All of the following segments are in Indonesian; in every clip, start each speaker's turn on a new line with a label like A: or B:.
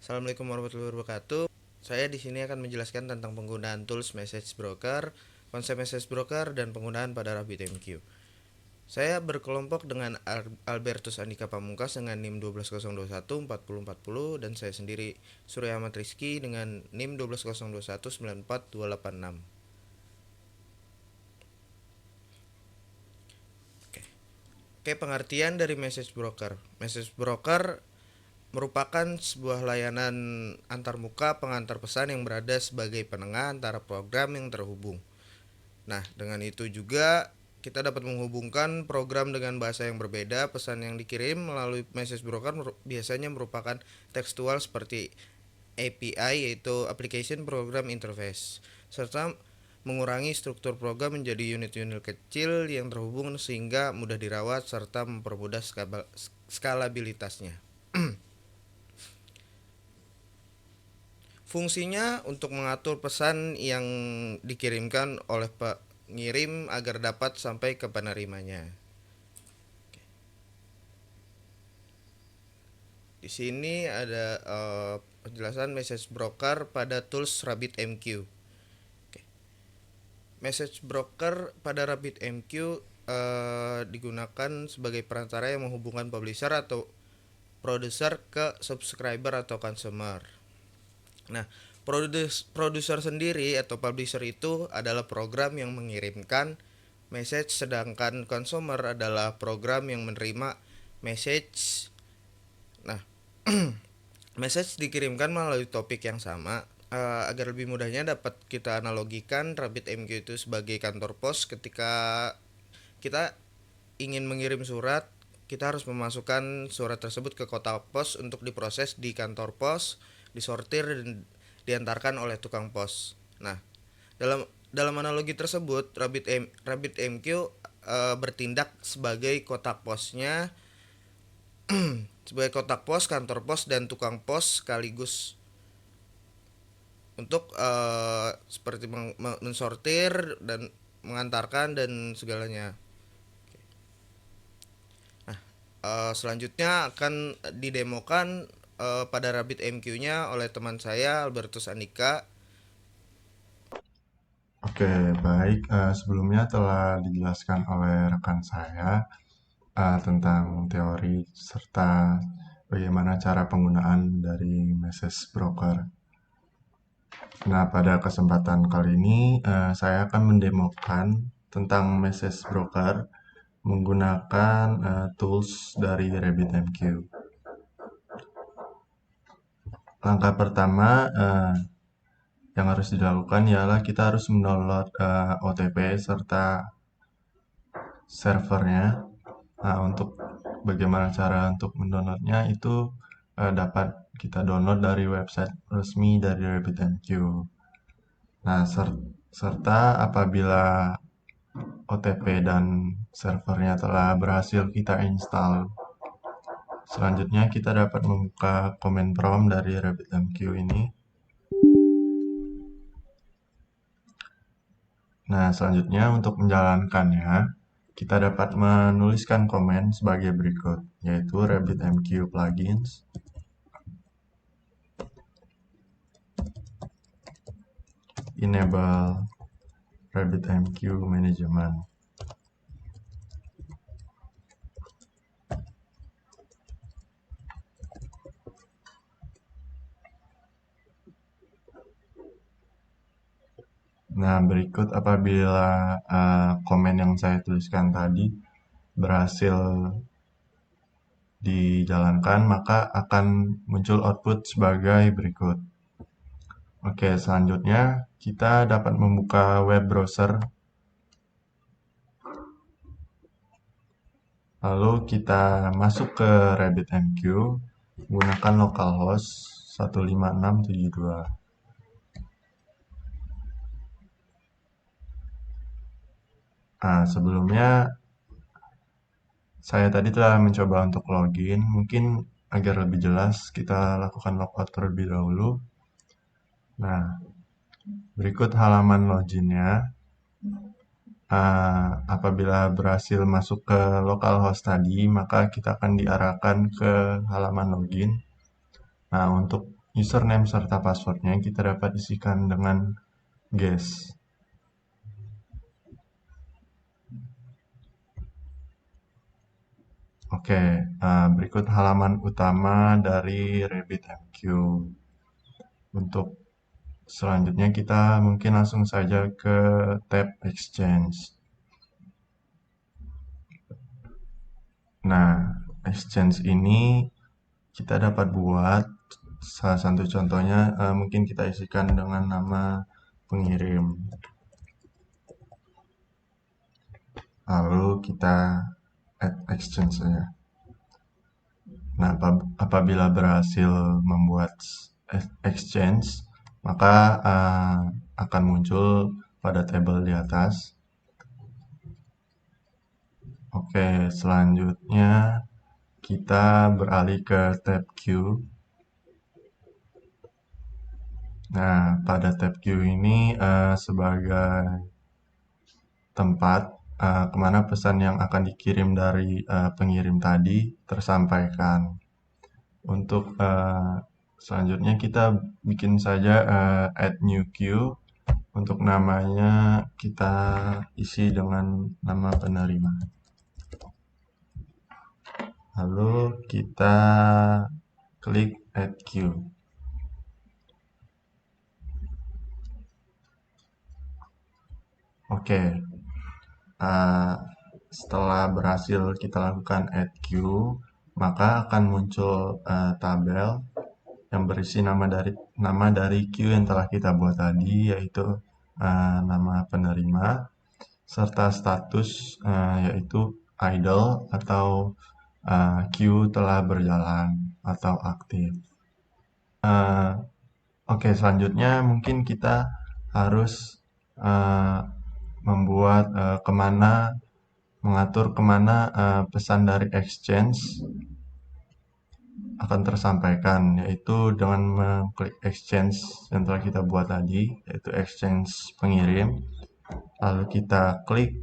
A: Assalamualaikum warahmatullahi wabarakatuh. Saya di sini akan menjelaskan tentang penggunaan tools message broker, konsep message broker, dan penggunaan pada RabbitMQ. Saya berkelompok dengan Albertus Andika Pamungkas dengan NIM 120214040 dan saya sendiri Surya Ahmad Rizky dengan NIM 12021948286. Oke, pengertian dari message broker. Message broker merupakan sebuah layanan antarmuka pengantar pesan yang berada sebagai penengah antara program yang terhubung. Nah, dengan itu juga kita dapat menghubungkan program dengan bahasa yang berbeda. Pesan yang dikirim melalui message broker biasanya merupakan tekstual seperti API, yaitu Application Program Interface, serta mengurangi struktur program menjadi unit-unit kecil yang terhubung sehingga mudah dirawat serta mempermudah skalabilitasnya. Fungsinya untuk mengatur pesan yang dikirimkan oleh pengirim agar dapat sampai ke penerimanya. Di sini ada penjelasan message broker pada tools RabbitMQ. Message broker pada RabbitMQ digunakan sebagai perantara yang menghubungkan publisher atau produser ke subscriber atau consumer. Nah, produser sendiri atau publisher itu adalah program yang mengirimkan message, sedangkan consumer adalah program yang menerima message. Nah, message dikirimkan melalui topik yang sama. Agar lebih mudahnya dapat kita analogikan RabbitMQ itu sebagai kantor pos. Ketika kita ingin mengirim surat, kita harus memasukkan surat tersebut ke kotak pos untuk diproses di kantor pos, disortir dan diantarkan oleh tukang pos. Nah, dalam analogi tersebut, RabbitMQ bertindak sebagai kotak posnya, sebagai kotak pos, kantor pos, dan tukang pos sekaligus untuk seperti mensortir dan mengantarkan dan segalanya. Selanjutnya akan didemokan pada RabbitMQ-nya oleh teman saya Albertus Andika.
B: Oke, baik. Sebelumnya telah dijelaskan oleh rekan saya tentang teori serta bagaimana cara penggunaan dari message broker. Nah, pada kesempatan kali ini saya akan mendemokan tentang message broker menggunakan tools dari RabbitMQ. Langkah pertama yang harus dilakukan ialah kita harus mendownload OTP serta servernya. Nah, untuk bagaimana cara untuk mendownloadnya itu dapat kita download dari website resmi dari RabbitMQ. Nah, serta apabila OTP dan servernya telah berhasil kita install, selanjutnya kita dapat membuka command prompt dari RabbitMQ ini. Nah, selanjutnya untuk menjalankannya, kita dapat menuliskan komen sebagai berikut, yaitu RabbitMQ plugins enable RabbitMQ management. Nah, berikut apabila komen yang saya tuliskan tadi berhasil dijalankan, maka akan muncul output sebagai berikut. Oke, selanjutnya kita dapat membuka web browser. Lalu kita masuk ke RabbitMQ menggunakan localhost 15672. Nah, sebelumnya saya tadi telah mencoba untuk login. Mungkin agar lebih jelas kita lakukan logout terlebih dahulu. Nah, berikut halaman loginnya. Apabila berhasil masuk ke localhost tadi, maka kita akan diarahkan ke halaman login. Nah, untuk username serta passwordnya kita dapat isikan dengan guess. Oke, berikut halaman utama dari RabbitMQ. Untuk selanjutnya kita mungkin langsung saja ke tab Exchange. Nah, Exchange ini kita dapat buat salah satu contohnya mungkin kita isikan dengan nama pengirim. Lalu kita add exchange saja. Nah, apabila berhasil membuat exchange, maka akan muncul pada tabel di atas. Oke, selanjutnya kita beralih ke tab Queue. Nah, pada tab Queue ini sebagai tempat kemana pesan yang akan dikirim dari pengirim tadi tersampaikan. Untuk selanjutnya kita bikin saja add new queue. Untuk namanya kita isi dengan nama penerima. Lalu kita klik add queue. Oke, setelah berhasil kita lakukan add queue, maka akan muncul tabel yang berisi nama dari queue yang telah kita buat tadi, yaitu nama penerima serta status yaitu idle atau queue telah berjalan atau aktif. Oke, selanjutnya mungkin kita harus membuat mengatur kemana pesan dari exchange akan tersampaikan, yaitu dengan mengklik exchange yang telah kita buat tadi, yaitu exchange pengirim. Lalu kita klik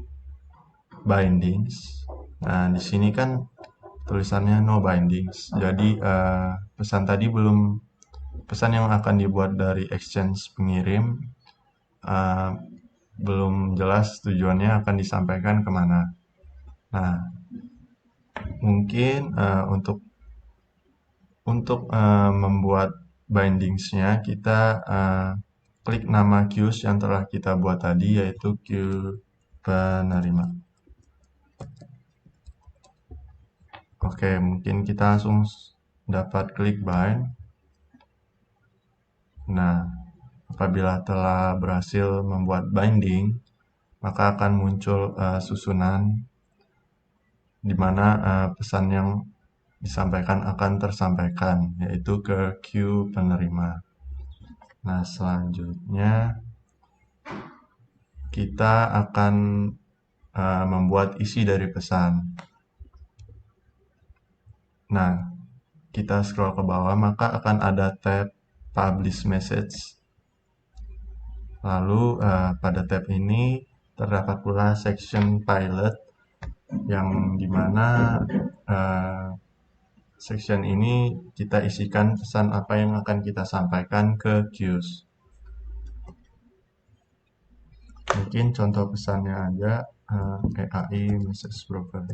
B: bindings. Nah, di sini kan tulisannya no bindings. Jadi pesan yang akan dibuat dari exchange pengirim belum jelas tujuannya akan disampaikan kemana. Nah, mungkin untuk membuat bindingsnya kita klik nama queues yang telah kita buat tadi, yaitu queue penerima. Oke, mungkin kita langsung dapat klik bind. Nah, apabila telah berhasil membuat binding, maka akan muncul susunan di mana pesan yang disampaikan akan tersampaikan, yaitu ke queue penerima. Nah, selanjutnya kita akan membuat isi dari pesan. Nah, kita scroll ke bawah, maka akan ada tab Publish Message. Lalu pada tab ini terdapat pula section Pilot, yang dimana section ini kita isikan pesan apa yang akan kita sampaikan ke queues. Mungkin contoh pesannya aja EAI Message Broker.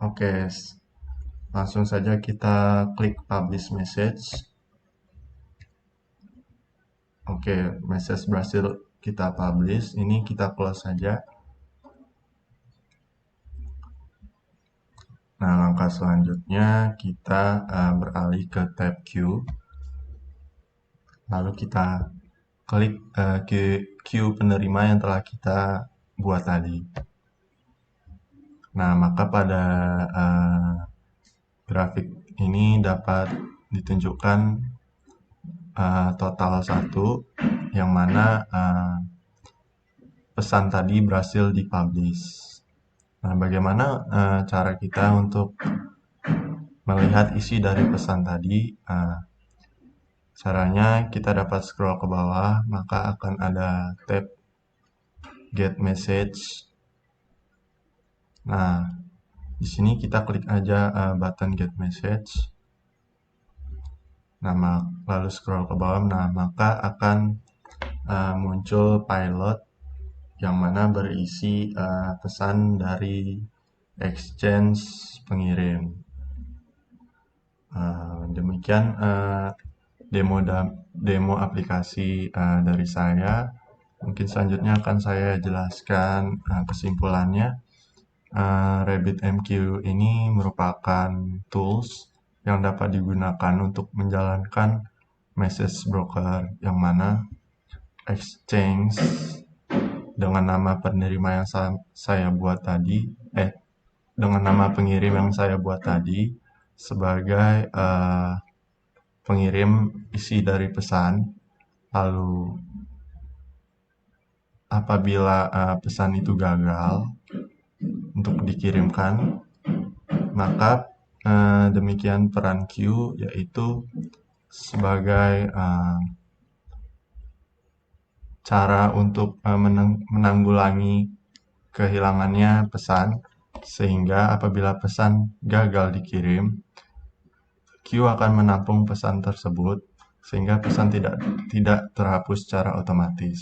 B: Oke, langsung saja kita klik Publish Message. Oke, message berhasil kita publish. Ini kita close saja. Nah, langkah selanjutnya kita beralih ke tab queue. Lalu kita klik queue penerima yang telah kita buat tadi. Nah, maka pada grafik ini dapat ditunjukkan total 1, yang mana pesan tadi berhasil dipublish. Nah, bagaimana cara kita untuk melihat isi dari pesan tadi? Caranya kita dapat scroll ke bawah, maka akan ada tab Get Message. Nah, Di sini kita klik aja button get message. Nah, lalu scroll ke bawah, nah maka akan muncul pilot yang mana berisi pesan dari exchange pengirim. Demikian demo aplikasi dari saya. Mungkin selanjutnya akan saya jelaskan kesimpulannya. RabbitMQ ini merupakan tools yang dapat digunakan untuk menjalankan message broker yang mana exchange dengan nama penerima yang saya buat tadi, dengan nama pengirim yang saya buat tadi sebagai pengirim isi dari pesan. Lalu apabila pesan itu gagal untuk dikirimkan, maka demikian peran Q, yaitu sebagai cara untuk menanggulangi kehilangannya pesan, sehingga apabila pesan gagal dikirim, Q akan menampung pesan tersebut sehingga pesan tidak terhapus secara otomatis.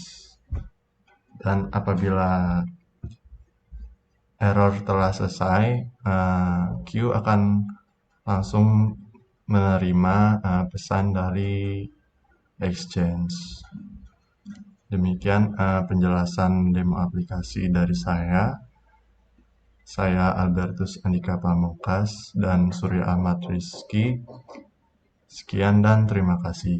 B: Dan apabila error telah selesai, Q akan langsung menerima pesan dari exchange. Demikian penjelasan demo aplikasi dari saya. Saya Albertus Andika Pamungkas dan Surya Ahmad Rizky. Sekian dan terima kasih.